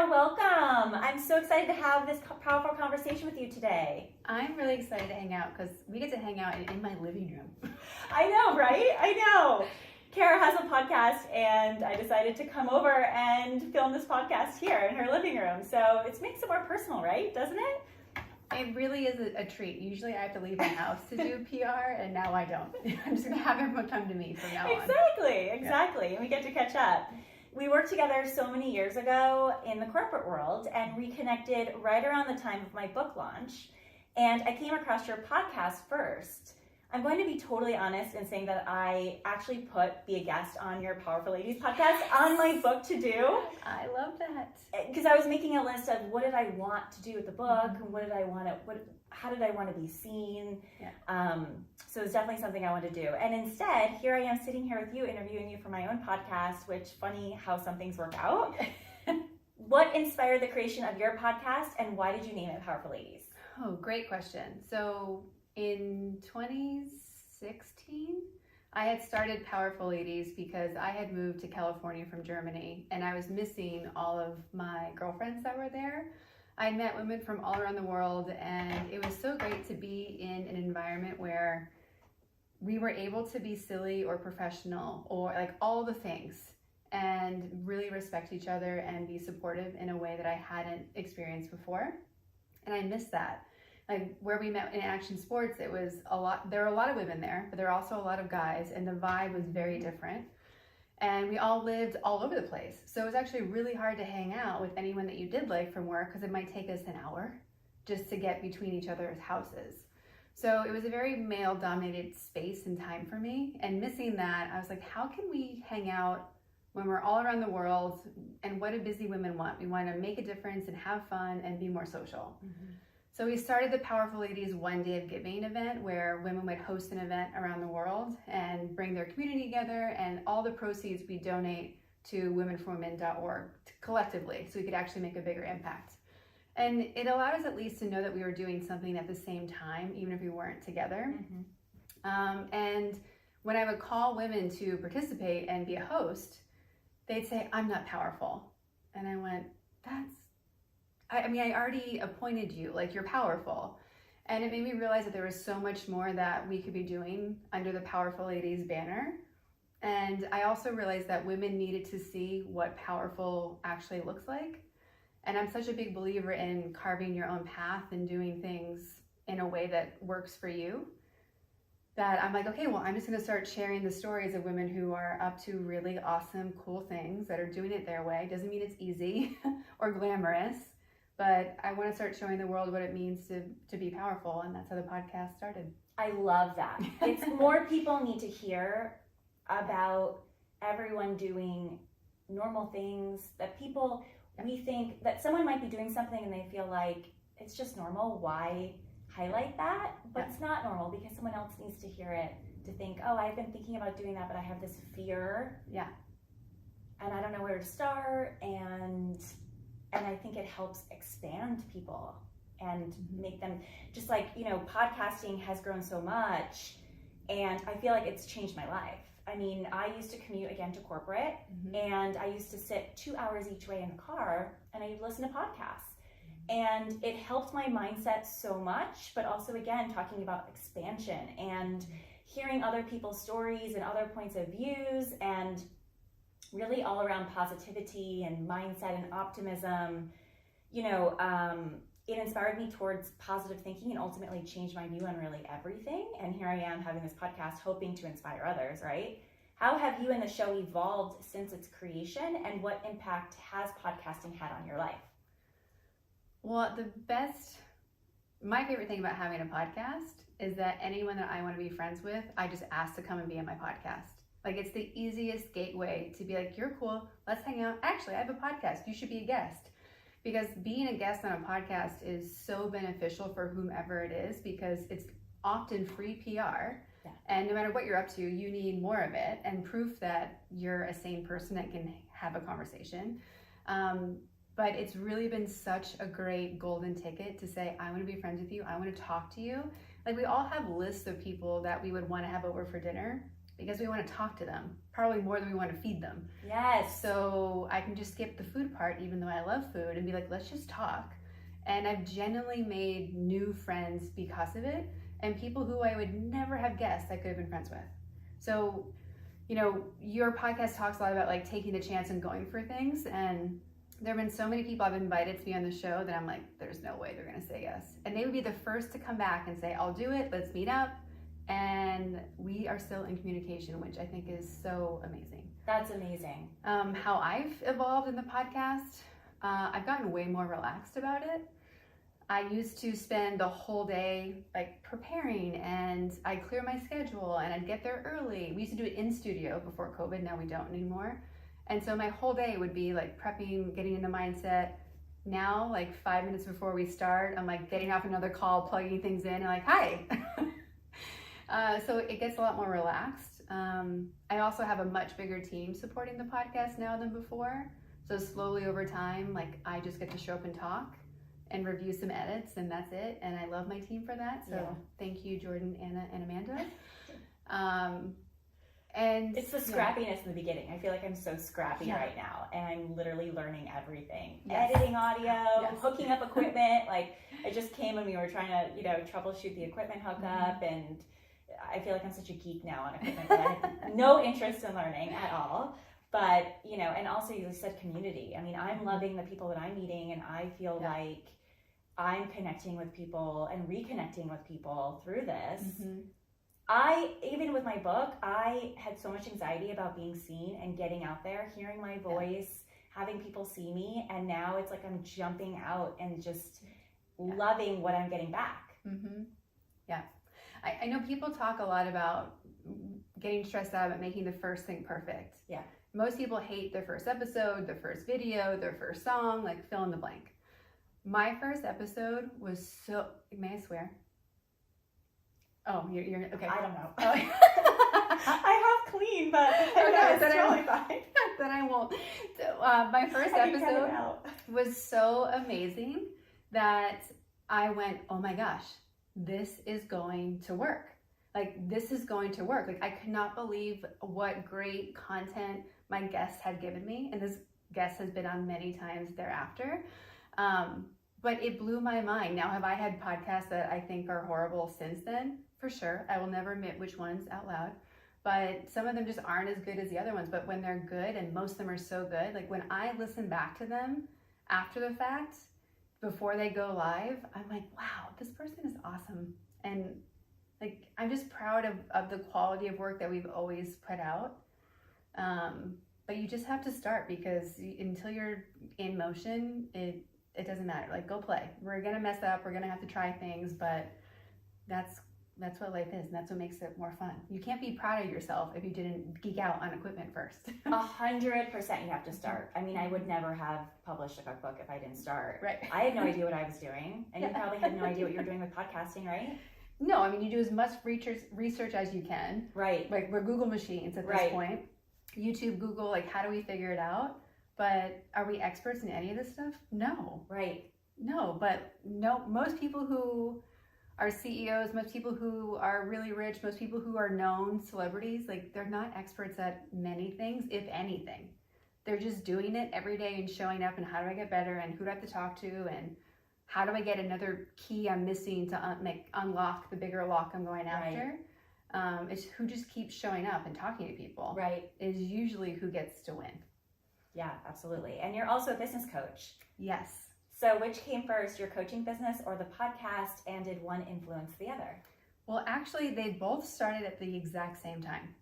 Kara, welcome. I'm so excited to have this powerful conversation with you today. I'm really excited to hang out because we get to hang out in my living room. I know, right? I know. Kara has a podcast and I decided to come over and film this podcast here in her living room. So it makes it more personal, right? Doesn't it? It really is a treat. Usually I have to leave my house to do PR and now I don't. I'm just going to have everyone come to me from now on. Exactly. And we get to catch up. We worked together so many years ago in the corporate world and reconnected right around the time of my book launch. And I came across your podcast first. I'm going to be totally honest in saying that I actually put Be a Guest on your Powerful Ladies podcast on my book to do. I love that. Because I was making a list of what did I want to do with the book and how did I want to be seen. Yeah. So it was definitely something I wanted to do. And instead, here I am sitting here with you, interviewing you for my own podcast, which funny how some things work out. What inspired the creation of your podcast and why did you name it Powerful Ladies? Oh, great question. So in 2016, I had started Powerful Ladies because I had moved to California from Germany and I was missing all of my girlfriends that were there. I met women from all around the world and it was so great to be in an environment where we were able to be silly or professional or like all the things and really respect each other and be supportive in a way that I hadn't experienced before. And I missed that. Like where we met in action sports, there were a lot of women there, but there were also a lot of guys and the vibe was very different. And we all lived all over the place. So it was actually really hard to hang out with anyone that you did like from work because it might take us an hour just to get between each other's houses. So it was a very male dominated space and time for me. And missing that, I was like, how can we hang out when we're all around the world? And what do busy women want? We want to make a difference and have fun and be more social. Mm-hmm. So we started the Powerful Ladies One Day of Giving event where women would host an event around the world and bring their community together, and all the proceeds we donate to womenforwomen.org collectively so we could actually make a bigger impact. And it allowed us at least to know that we were doing something at the same time, even if we weren't together. Mm-hmm. And when I would call women to participate and be a host, they'd say, I'm not powerful. And I went, I already appointed you, like you're powerful. And it made me realize that there was so much more that we could be doing under the Powerful Ladies banner. And I also realized that women needed to see what powerful actually looks like. And I'm such a big believer in carving your own path and doing things in a way that works for you, that I'm like, okay, well, I'm just gonna start sharing the stories of women who are up to really awesome, cool things that are doing it their way. Doesn't mean it's easy or glamorous. But I want to start showing the world what it means to be powerful, and that's how the podcast started. I love that. It's more people need to hear about everyone doing normal things that people, we think that someone might be doing something and they feel like it's just normal. Why highlight that? But it's not normal because someone else needs to hear it to think, oh, I've been thinking about doing that, but I have this fear. Yeah. And I don't know where to start. And I think it helps expand people and make them, just like, podcasting has grown so much and I feel like it's changed my life. I mean, I used to commute again to corporate and I used to sit 2 hours each way in the car and I would listen to podcasts. And it helped my mindset so much, but also again, talking about expansion and hearing other people's stories and other points of views and really all around positivity and mindset and optimism. It inspired me towards positive thinking and ultimately changed my view on really everything. And here I am having this podcast hoping to inspire others, right? How have you and the show evolved since its creation and what impact has podcasting had on your life? Well, my favorite thing about having a podcast is that anyone that I want to be friends with, I just ask to come and be on my podcast. Like it's the easiest gateway to be like, you're cool, let's hang out. Actually, I have a podcast, you should be a guest. Because being a guest on a podcast is so beneficial for whomever it is because it's often free PR. Yeah. And no matter what you're up to, you need more of it and proof that you're a sane person that can have a conversation. But it's really been such a great golden ticket to say, I want to be friends with you, I want to talk to you. Like we all have lists of people that we would want to have over for dinner. because we want to talk to them, probably more than we want to feed them. Yes. So I can just skip the food part, even though I love food, and be like, let's just talk. And I've genuinely made new friends because of it, and people who I would never have guessed I could have been friends with. So, you know, your podcast talks a lot about like taking a chance and going for things, and there have been so many people I've invited to be on the show that I'm like, there's no way they're gonna say yes. And they would be the first to come back and say, I'll do it, let's meet up. And we are still in communication, which I think is so amazing. That's amazing. How I've evolved in the podcast, I've gotten way more relaxed about it. I used to spend the whole day like preparing, and I'd clear my schedule and I'd get there early. We used to do it in studio before COVID, now we don't anymore. And so my whole day would be like prepping, getting in the mindset. Now, like 5 minutes before we start, I'm like getting off another call, plugging things in, and like, hi. So it gets a lot more relaxed. I also have a much bigger team supporting the podcast now than before. So slowly over time, like I just get to show up and talk and review some edits, and that's it. And I love my team for that. So Thank you, Jordan, Anna, and Amanda. And it's the scrappiness in the beginning. I feel like I'm so scrappy right now, and I'm literally learning everything. Yes. Editing audio, hooking up equipment. Like it just came when we were trying to, troubleshoot the equipment hookup, and I feel like I'm such a geek now on equipment that I have no interest in learning at all. But, and also you said community. I mean, I'm loving the people that I'm meeting, and I feel like I'm connecting with people and reconnecting with people through this. Even with my book, I had so much anxiety about being seen and getting out there, hearing my voice, having people see me. And now it's like I'm jumping out and just loving what I'm getting back. Yeah. I know people talk a lot about getting stressed out about making the first thing perfect. Yeah. Most people hate their first episode, their first video, their first song, like fill in the blank. My first episode was so, may I swear? Oh, you're okay. I don't know. I have clean, but it's totally fine. Then I won't. So, my first episode was so amazing that I went, oh my gosh, this is going to work. Like, this is going to work. Like, I could not believe what great content my guest had given me. And this guest has been on many times thereafter. But it blew my mind. Now, have I had podcasts that I think are horrible since then? For sure. I will never admit which ones out loud. But some of them just aren't as good as the other ones. But when they're good, and most of them are so good, like when I listen back to them after the fact, before they go live, I'm like, wow, this person is awesome. And like, I'm just proud of the quality of work that we've always put out. But you just have to start, because until you're in motion, it doesn't matter. Like, go play. We're going to mess up. We're going to have to try things, but that's what life is, and that's what makes it more fun. You can't be proud of yourself if you didn't geek out on equipment first. 100% you have to start. I mean, I would never have published a cookbook if I didn't start. Right. I had no idea what I was doing, and you probably had no idea what you're doing with podcasting, right? No, I mean, you do as much research as you can. Right. Like, we're Google machines at this point. YouTube, Google, like, how do we figure it out? But are we experts in any of this stuff? No. Right. No, but most people who are CEOs, most people who are really rich, most people who are known celebrities, like, they're not experts at many things, if anything. They're just doing it every day and showing up, and how do I get better, and who do I have to talk to, and how do I get another key I'm missing to unlock the bigger lock I'm going after. It's who just keeps showing up and talking to people. Right. Is usually who gets to win. Yeah, absolutely. And you're also a business coach. Yes. So which came first, your coaching business or the podcast, and did one influence the other? Well, actually, they both started at the exact same time.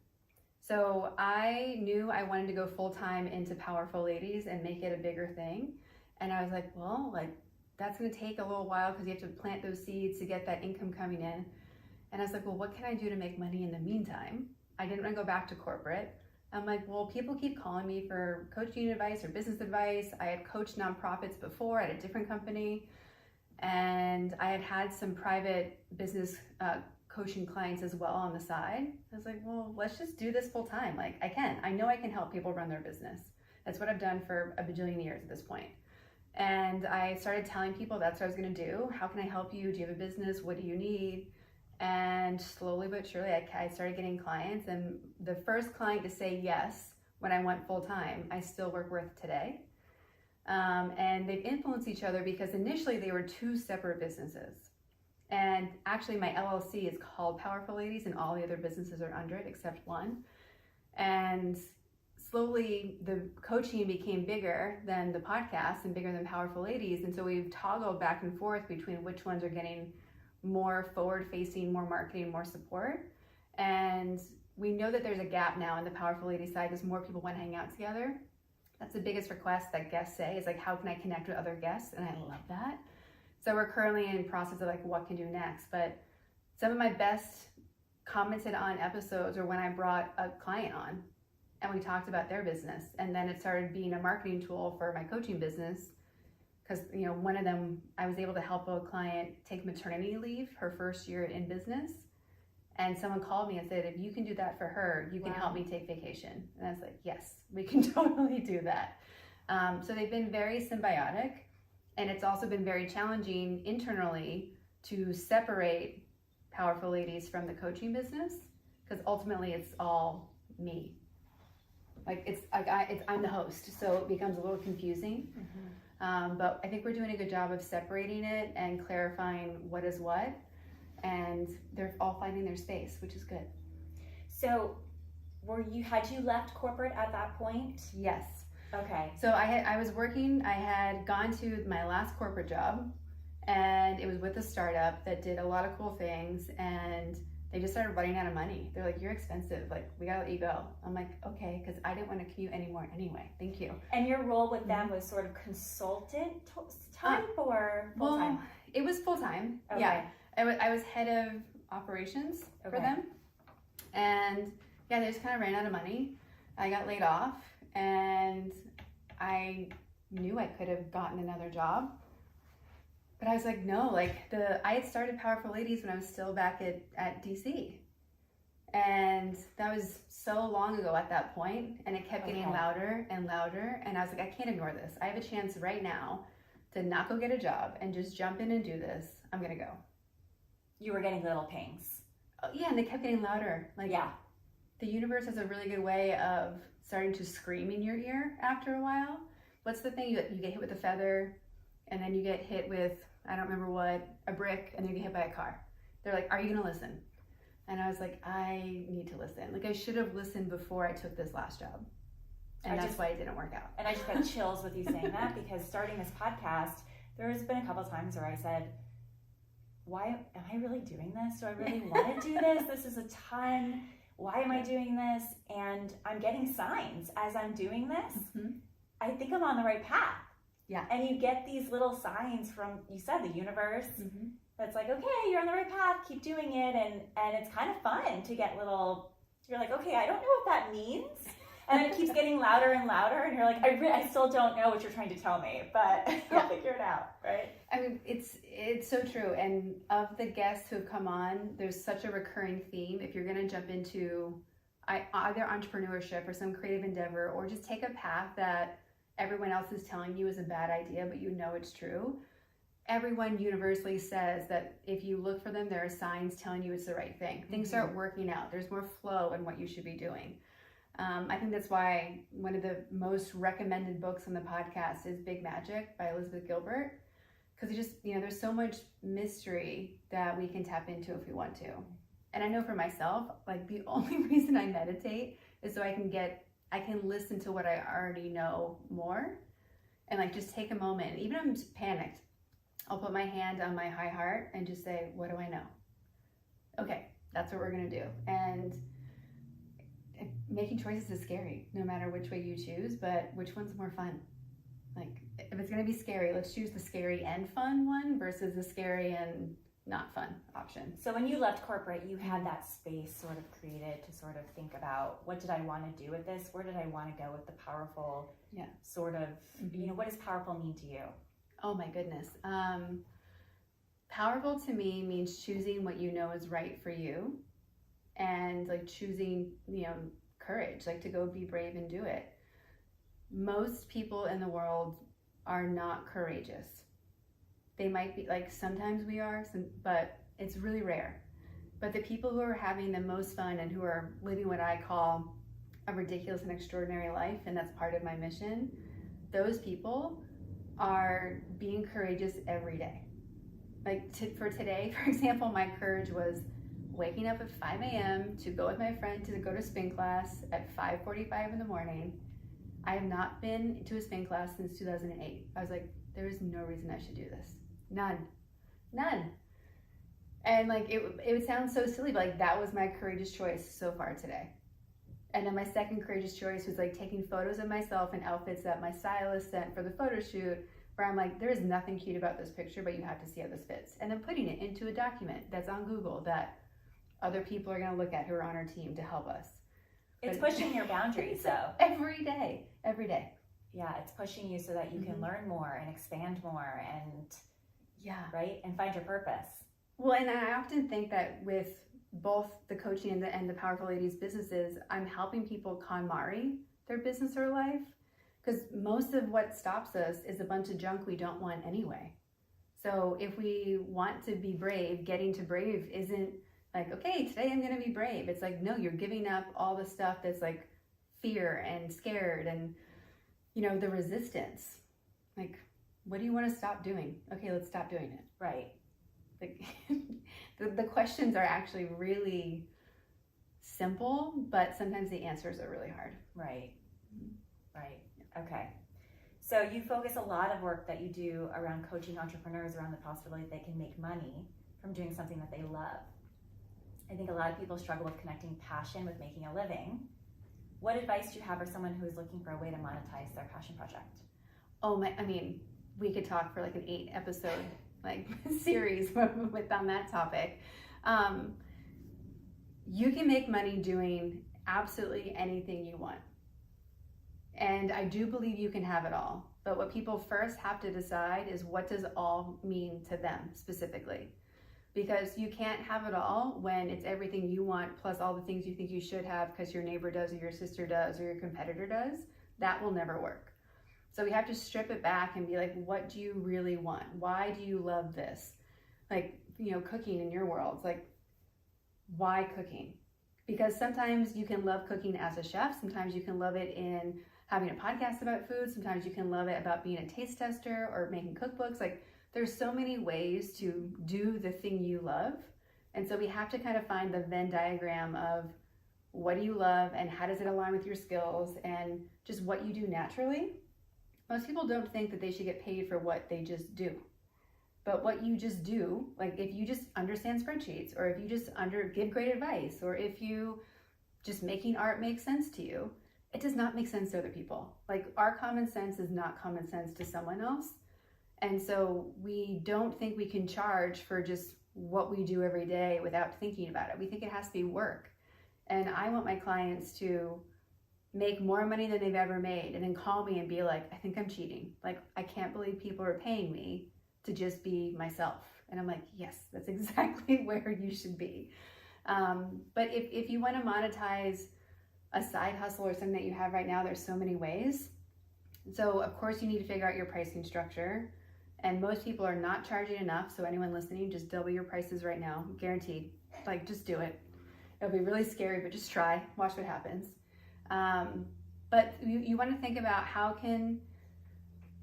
So I knew I wanted to go full-time into Powerful Ladies and make it a bigger thing. And I was like, well, like, that's going to take a little while, because you have to plant those seeds to get that income coming in. And I was like, well, what can I do to make money in the meantime? I didn't want to go back to corporate. I'm like, well, people keep calling me for coaching advice or business advice. I had coached nonprofits before at a different company, and I had some private business coaching clients as well on the side. I was like, well, let's just do this full time. Like, I know I can help people run their business. That's what I've done for a bajillion years at this point. And I started telling people that's what I was going to do. How can I help you? Do you have a business? What do you need? And slowly but surely, I started getting clients. And the first client to say yes when I went full time, I still work with today. And they've influenced each other because initially they were two separate businesses. And actually my LLC is called Powerful Ladies and all the other businesses are under it except one. And slowly the coaching became bigger than the podcast and bigger than Powerful Ladies. And so we've toggled back and forth between which ones are getting more forward facing, more marketing, more support. And we know that there's a gap now in the Powerful Ladies side because more people want to hang out together. That's the biggest request that guests say is like, how can I connect with other guests? And I love that. So we're currently in process of like what can do next. But some of my best commented on episodes are when I brought a client on and we talked about their business. And then it started being a marketing tool for my coaching business. Because, you know, one of them, I was able to help a client take maternity leave her first year in business. And someone called me and said, if you can do that for her, you can help me take vacation. And I was like, yes, we can totally do that. So they've been very symbiotic. And it's also been very challenging internally to separate Powerful Ladies from the coaching business. Because ultimately it's all me. Like I'm the host, so it becomes a little confusing. Mm-hmm. But I think we're doing a good job of separating it and clarifying what is what. And they're all finding their space, which is good. So had you left corporate at that point? Yes. Okay. So I was working, I had gone to my last corporate job and it was with a startup that did a lot of cool things and they just started running out of money. They're like, you're expensive, like we gotta let you go. I'm like, okay, because I didn't want to commute anymore anyway, thank you. And your role with them was sort of consultant type or full-time? Well, it was full-time, okay. Yeah. I was head of operations for them. And yeah, they just kind of ran out of money. I got laid off and I knew I could have gotten another job. But I was like, no, like I had started Powerful Ladies when I was still back at DC. And that was so long ago at that point, and it kept getting louder and louder. And I was like, I can't ignore this. I have a chance right now to not go get a job and just jump in and do this. I'm gonna go. You were getting little pings. Oh, yeah, and they kept getting louder. Like, yeah, the universe has a really good way of starting to scream in your ear after a while. What's the thing? You get hit with a feather, and then you get hit with, I don't remember what, a brick, and then you get hit by a car. They're like, are you gonna listen? And I was like, I need to listen. Like I should have listened before I took this last job. And that's why it didn't work out. And I just got chills with you saying that because starting this podcast, there's been a couple times where I said, why am I really doing this? Do I really want to do this? This is a ton. Why am I doing this? And I'm getting signs as I'm doing this. Mm-hmm. I think I'm on the right path. Yeah. And you get these little signs from, you said, the universe. Mm-hmm. That's like, okay, you're on the right path. Keep doing it. And it's kind of fun to get little, you're like, okay, I don't know what that means. And then it keeps getting louder and louder. And you're like, I still don't know what you're trying to tell me, but I'll figure it out, right? I mean, it's so true. And of the guests who have come on, there's such a recurring theme. If you're going to jump into either entrepreneurship or some creative endeavor, or just take a path that everyone else is telling you is a bad idea, but you know it's true. Everyone universally says that if you look for them, there are signs telling you it's the right thing. Things start working out. There's more flow in what you should be doing. I think that's why one of the most recommended books on the podcast is Big Magic by Elizabeth Gilbert. Because there's so much mystery that we can tap into if we want to. And I know for myself, like the only reason I meditate is so I can listen to what I already know more and like just take a moment. Even if I'm just panicked, I'll put my hand on my high heart and just say, what do I know? Okay, that's what we're gonna do. And making choices is scary, no matter which way you choose, but which one's more fun? Like, if it's gonna be scary, let's choose the scary and fun one versus the scary and not fun option. So when you left corporate, you had that space sort of created to sort of think about, what did I want to do with this? Where did I want to go with the powerful sort of, what does powerful mean to you? Oh my goodness. Powerful to me means choosing what you know is right for you and like choosing, courage, like to go be brave and do it. Most people in the world are not courageous. They might be, like sometimes we are, but it's really rare. But the people who are having the most fun and who are living what I call a ridiculous and extraordinary life, and that's part of my mission, those people are being courageous every day. Like for today, for example, my courage was waking up at 5 a.m. to go with my friend to go to spin class at 5:45 in the morning. I have not been to a spin class since 2008. I was like, there is no reason I should do this. None. And like, it would sound so silly, but like that was my courageous choice so far today. And then my second courageous choice was like taking photos of myself in outfits that my stylist sent for the photo shoot, where I'm like, there is nothing cute about this picture, but you have to see how this fits. And then putting it into a document that's on Google that other people are gonna look at who are on our team to help us. It's pushing your boundaries though. Every day. Yeah, it's pushing you so that you can learn more and expand more and right? And find your purpose. Well, and I often think that with both the coaching and the Powerful Ladies businesses, I'm helping people KonMari their business or life, because most of what stops us is a bunch of junk we don't want anyway. So if we want to be brave, getting to brave isn't like, okay, today I'm going to be brave. It's like, no, you're giving up all the stuff that's like fear and scared and, you know, the resistance. Like, what do you want to stop doing? Okay, let's stop doing it. Right. Like the questions are actually really simple, but sometimes the answers are really hard. Right. Okay. So you focus a lot of work that you do around coaching entrepreneurs around the possibility they can make money from doing something that they love. I think a lot of people struggle with connecting passion with making a living. What advice do you have for someone who is looking for a way to monetize their passion project? I mean, we could talk for like an 8-episode like series with on that topic. You can make money doing absolutely anything you want. And I do believe you can have it all. But what people first have to decide is, what does all mean to them specifically? Because you can't have it all when it's everything you want plus all the things you think you should have because your neighbor does or your sister does or your competitor does. That will never work. So we have to strip it back and be like, what do you really want? Why do you love this? Like, you know, cooking in your world, it's like, why cooking? Because sometimes you can love cooking as a chef. Sometimes you can love it in having a podcast about food. Sometimes you can love it about being a taste tester or making cookbooks. Like, there's so many ways to do the thing you love. And so we have to kind of find the Venn diagram of what do you love and how does it align with your skills and just what you do naturally. Most people don't think that they should get paid for what they just do. But what you just do, like if you just understand spreadsheets, or if you just give great advice, or if you just making art makes sense to you, it does not make sense to other people. Like, our common sense is not common sense to someone else. And so we don't think we can charge for just what we do every day without thinking about it. We think it has to be work. And I want my clients to make more money than they've ever made and then call me and be like, I think I'm cheating. Like, I can't believe people are paying me to just be myself. And I'm like, yes, that's exactly where you should be. But if you want to monetize a side hustle or something that you have right now, there's so many ways. So of course you need to figure out your pricing structure. And most people are not charging enough. So anyone listening, just double your prices right now, guaranteed. Like, just do it. It'll be really scary, but just try, watch what happens. But you want to think about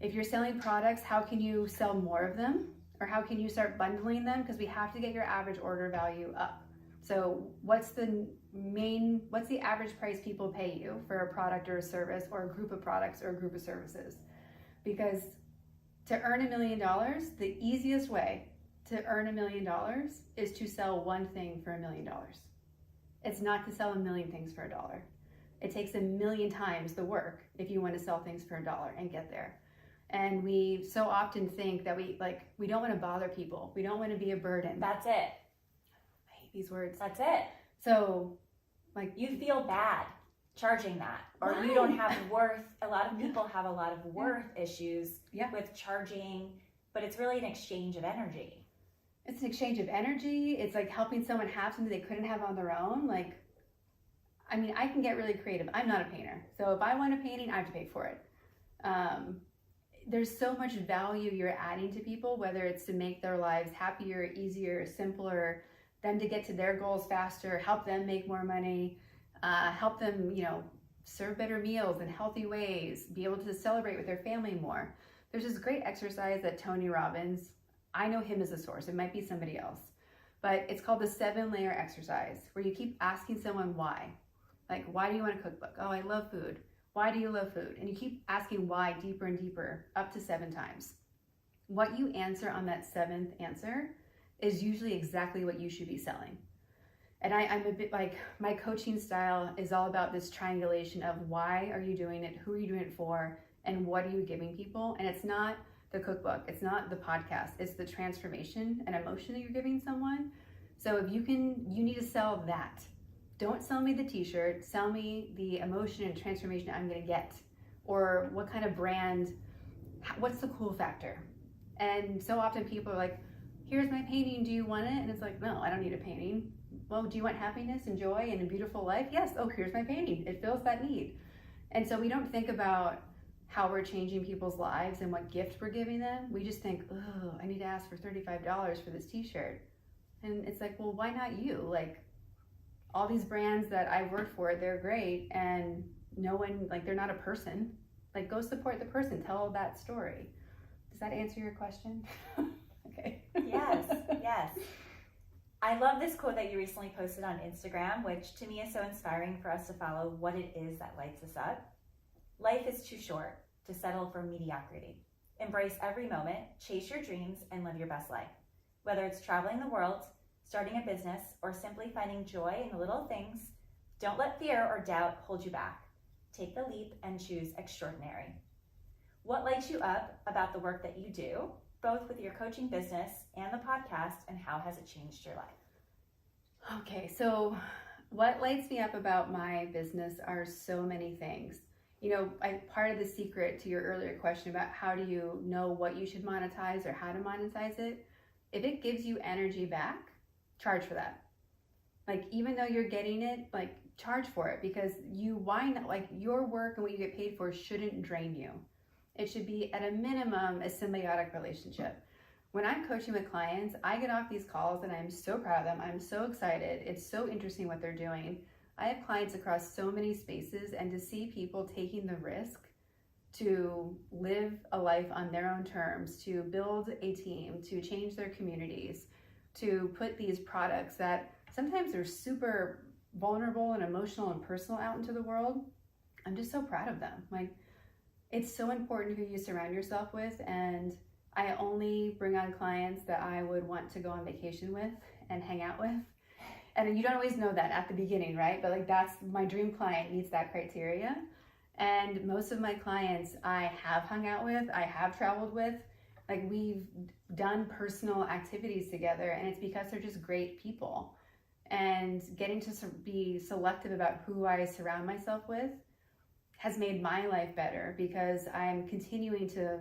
if you're selling products, how can you sell more of them? Or how can you start bundling them? Because we have to get your average order value up. So what's the average price people pay you for a product or a service, or a group of products or a group of services? Because to earn $1 million, the easiest way to earn $1 million is to sell one thing for $1 million. It's not to sell 1 million things for $1. It takes 1 million times the work if you want to sell things for $1 and get there. And we so often think that we don't want to bother people. We don't want to be a burden. That's it. I hate these words. That's it. So, you feel bad charging that, or Right. You don't have worth. A lot of people have a lot of worth issues with charging, but it's really an exchange of energy. It's an exchange of energy. It's like helping someone have something they couldn't have on their own. Like, I mean, I can get really creative. I'm not a painter. So if I want a painting, I have to pay for it. There's so much value you're adding to people, whether it's to make their lives happier, easier, simpler, them to get to their goals faster, help them make more money, help them, serve better meals in healthy ways, be able to celebrate with their family more. There's this great exercise that Tony Robbins, I know him as a source, it might be somebody else, but it's called the 7-layer exercise, where you keep asking someone why. Like, why do you want a cookbook? Oh, I love food. Why do you love food? And you keep asking why deeper and deeper, up to 7 times. What you answer on that 7th answer is usually exactly what you should be selling. And I'm a bit like, my coaching style is all about this triangulation of why are you doing it, who are you doing it for, and what are you giving people? And it's not the cookbook, it's not the podcast, it's the transformation and emotion that you're giving someone. So if you need to sell that. Don't sell me the t-shirt, sell me the emotion and transformation I'm gonna get. Or what kind of brand, what's the cool factor? And so often people are like, here's my painting, do you want it? And it's like, no, I don't need a painting. Well, do you want happiness and joy and a beautiful life? Yes, oh, here's my painting. It fills that need. And so we don't think about how we're changing people's lives and what gift we're giving them. We just think, oh, I need to ask for $35 for this t-shirt. And it's like, well, why not you? Like, all these brands that I work for, they're great, and no one, like, they're not a person. Like, go support the person, tell that story. Does that answer your question? Okay. Yes. I love this quote that you recently posted on Instagram, which to me is so inspiring for us to follow what it is that lights us up. Life is too short to settle for mediocrity. Embrace every moment, chase your dreams, and live your best life. Whether it's traveling the world, starting a business, or simply finding joy in the little things, don't let fear or doubt hold you back. Take the leap and choose extraordinary. What lights you up about the work that you do, both with your coaching business and the podcast, and how has it changed your life? Okay, so what lights me up about my business are so many things. Part of the secret to your earlier question about how do you know what you should monetize or how to monetize it, if it gives you energy back, charge for that. Like, even though you're getting it, like, charge for it, because your work and what you get paid for shouldn't drain you. It should be at a minimum a symbiotic relationship. When I'm coaching with clients, I get off these calls and I'm so proud of them. I'm so excited. It's so interesting what they're doing. I have clients across so many spaces, and to see people taking the risk to live a life on their own terms, to build a team, to change their communities, to put these products that sometimes are super vulnerable and emotional and personal out into the world, I'm just so proud of them. Like, it's so important who you surround yourself with, and I only bring on clients that I would want to go on vacation with and hang out with. And you don't always know that at the beginning, right? But that's my dream client meets that criteria. And most of my clients I have hung out with, I have traveled with, like, we've done personal activities together, and it's because they're just great people. And getting to be selective about who I surround myself with has made my life better, because I'm continuing to,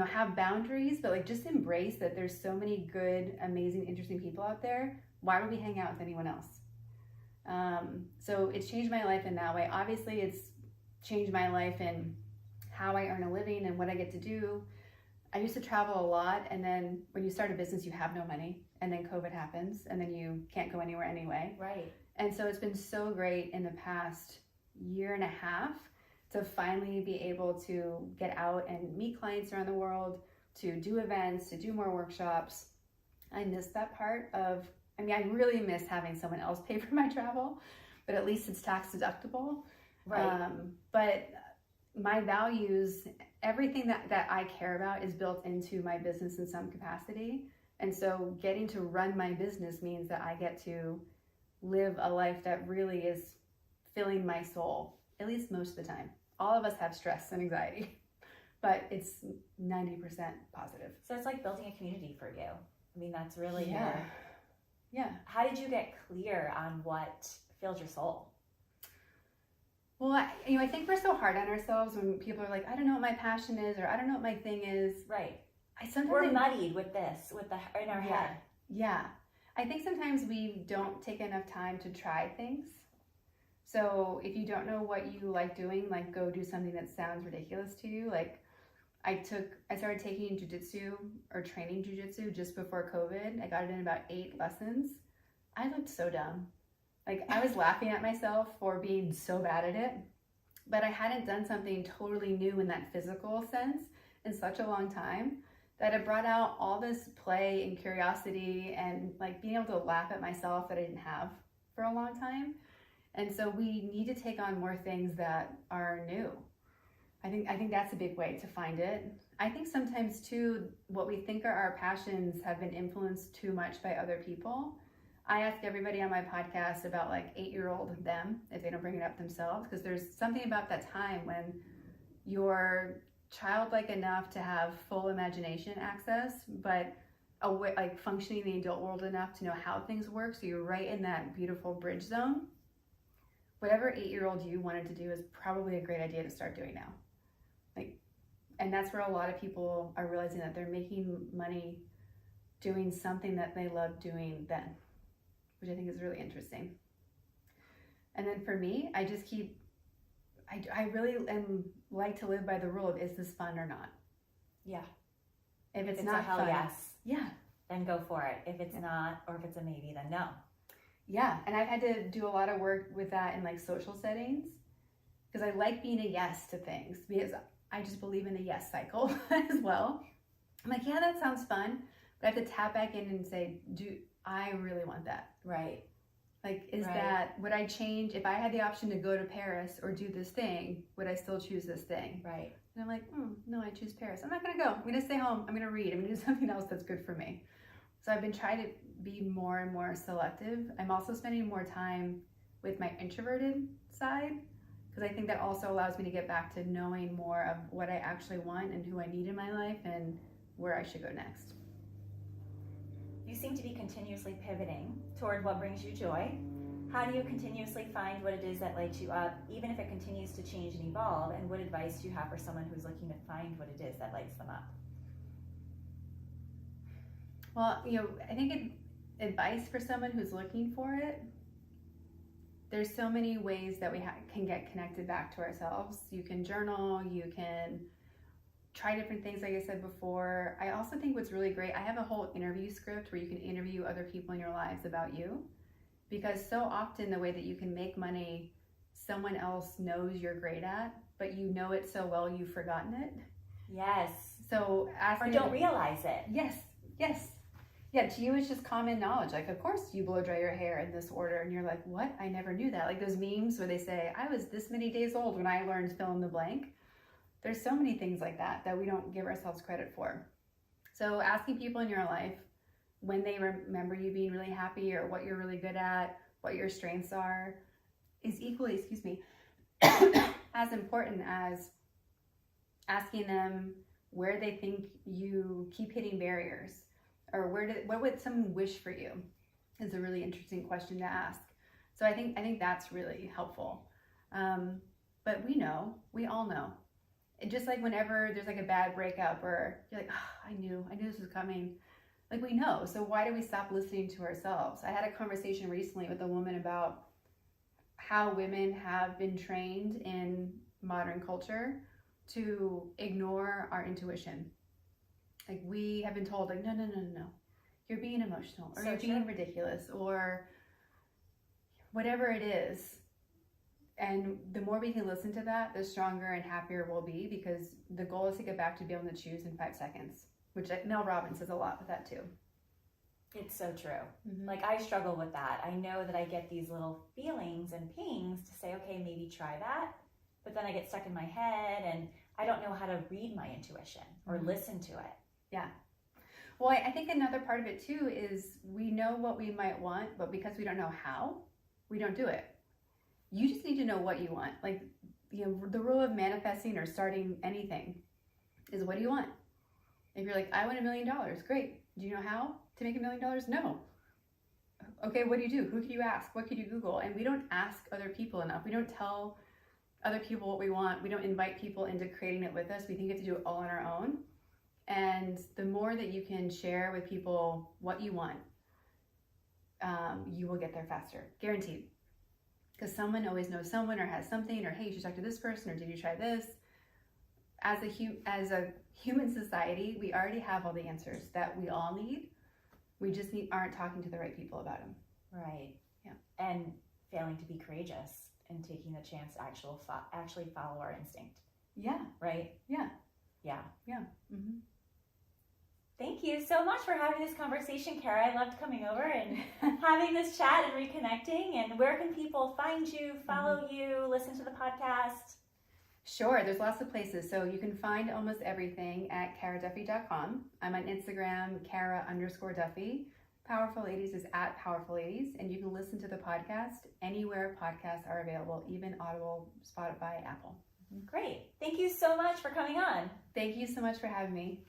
have boundaries, but just embrace that there's so many good, amazing, interesting people out there. Why would we hang out with anyone else? So it's changed my life in that way. Obviously, it's changed my life in how I earn a living and what I get to do. I used to travel a lot, and then when you start a business, you have no money, and then COVID happens, and then you can't go anywhere anyway. Right. And so it's been so great in the past year and a half to finally be able to get out and meet clients around the world, to do events, to do more workshops. I miss that part of, I really miss having someone else pay for my travel, but at least it's tax deductible. Right. But my values, everything that I care about is built into my business in some capacity. And so getting to run my business means that I get to live a life that really is filling my soul, at least most of the time. All of us have stress and anxiety, but it's 90% positive. So it's like building a community for you. That's really Yeah. How did you get clear on what filled your soul? Well, I think we're so hard on ourselves when people are like, I don't know what my passion is, or I don't know what my thing is. Right. We're muddied with this, in our head. Yeah. I think sometimes we don't take enough time to try things. So if you don't know what you like doing, go do something that sounds ridiculous to you. I started taking jujitsu or training jujitsu just before COVID. I got it in about 8 lessons. I looked so dumb. Like, I was laughing at myself for being so bad at it, but I hadn't done something totally new in that physical sense in such a long time that it brought out all this play and curiosity and like being able to laugh at myself that I didn't have for a long time. And so we need to take on more things that are new. I think that's a big way to find it. I think sometimes too, what we think are our passions have been influenced too much by other people. I ask everybody on my podcast about like 8-year-old them, if they don't bring it up themselves, because there's something about that time when you're childlike enough to have full imagination access, but like functioning in the adult world enough to know how things work. So you're right in that beautiful bridge zone. Whatever 8-year-old you wanted to do is probably a great idea to start doing now. And that's where a lot of people are realizing that they're making money doing something that they love doing then, which I think is really interesting. And then for me, I really like to live by the rule of, is this fun or not? Yeah. If it's not not hell fun, yes, yeah, then go for it. If it's not, or if it's a maybe, then no. yeah. And I've had to do a lot of work with that in like social settings, because I like being a yes to things, because I just believe in the yes cycle as well. I'm like, yeah, that sounds fun, but I have to tap back in and say, do I really want that? Right. Like, would I change if I had the option to go to Paris or do this thing? Would I still choose this thing? Right. And I'm like, no, I choose Paris. I'm not going to go. I'm going to stay home. I'm going to read. I'm going to do something else that's good for me. So I've been trying to be more and more selective. I'm also spending more time with my introverted side, because I think that also allows me to get back to knowing more of what I actually want and who I need in my life and where I should go next. You seem to be continuously pivoting toward what brings you joy. How do you continuously find what it is that lights you up, even if it continues to change and evolve? And what advice do you have for someone who's looking to find what it is that lights them up? Well, I think advice for someone who's looking for it, there's so many ways that we can get connected back to ourselves. You can journal, you can try different things, like I said before. I also think what's really great, I have a whole interview script where you can interview other people in your lives about you, because so often the way that you can make money, someone else knows you're great at, but you know it so well you've forgotten it. Yes. So or don't realize it. Yes. Yeah, to you it's just common knowledge. Like, of course you blow dry your hair in this order, and you're like, what? I never knew that. Like those memes where they say, I was this many days old when I learned fill in the blank. There's so many things like that we don't give ourselves credit for. So asking people in your life when they remember you being really happy, or what you're really good at, what your strengths are, is equally, as important as asking them where they think you keep hitting barriers, or what would someone wish for you, is a really interesting question to ask. So I think that's really helpful. But we all know. And just like whenever there's like a bad breakup, or you're like, I knew this was coming. Like, we know. So why do we stop listening to ourselves? I had a conversation recently with a woman about how women have been trained in modern culture to ignore our intuition. Like, we have been told, like, no, you're being emotional, or you're being ridiculous, or whatever it is. And the more we can listen to that, the stronger and happier we'll be, because the goal is to get back to being able to choose in 5 seconds, which Mel Robbins says a lot with that too. It's so true. Mm-hmm. Like, I struggle with that. I know that I get these little feelings and pings to say, okay, maybe try that. But then I get stuck in my head, and I don't know how to read my intuition or listen to it. Yeah. Well, I think another part of it too is we know what we might want, but because we don't know how, we don't do it. You just need to know what you want. Like, the rule of manifesting or starting anything is, what do you want? If you're like, I want $1 million, great. Do you know how to make $1 million? No. Okay, what do you do? Who could you ask? What could you Google? And we don't ask other people enough. We don't tell other people what we want. We don't invite people into creating it with us. We think we have to do it all on our own. And the more that you can share with people what you want, you will get there faster, guaranteed. Because someone always knows someone, or has something, or hey, you should talk to this person, or did you try this? As a human society, we already have all the answers that we all need. We just aren't talking to the right people about them. Right. Yeah. And failing to be courageous and taking the chance to actually follow our instinct. Yeah. Right? Yeah. Yeah. Yeah. Mm-hmm. Thank you so much for having this conversation, Kara. I loved coming over and having this chat and reconnecting. And where can people find you, follow you, listen to the podcast? Sure, there's lots of places. So you can find almost everything at karaduffy.com. I'm on Instagram, Kara_Duffy. Powerful Ladies is at Powerful Ladies. And you can listen to the podcast anywhere podcasts are available, even Audible, Spotify, Apple. Great. Thank you so much for coming on. Thank you so much for having me.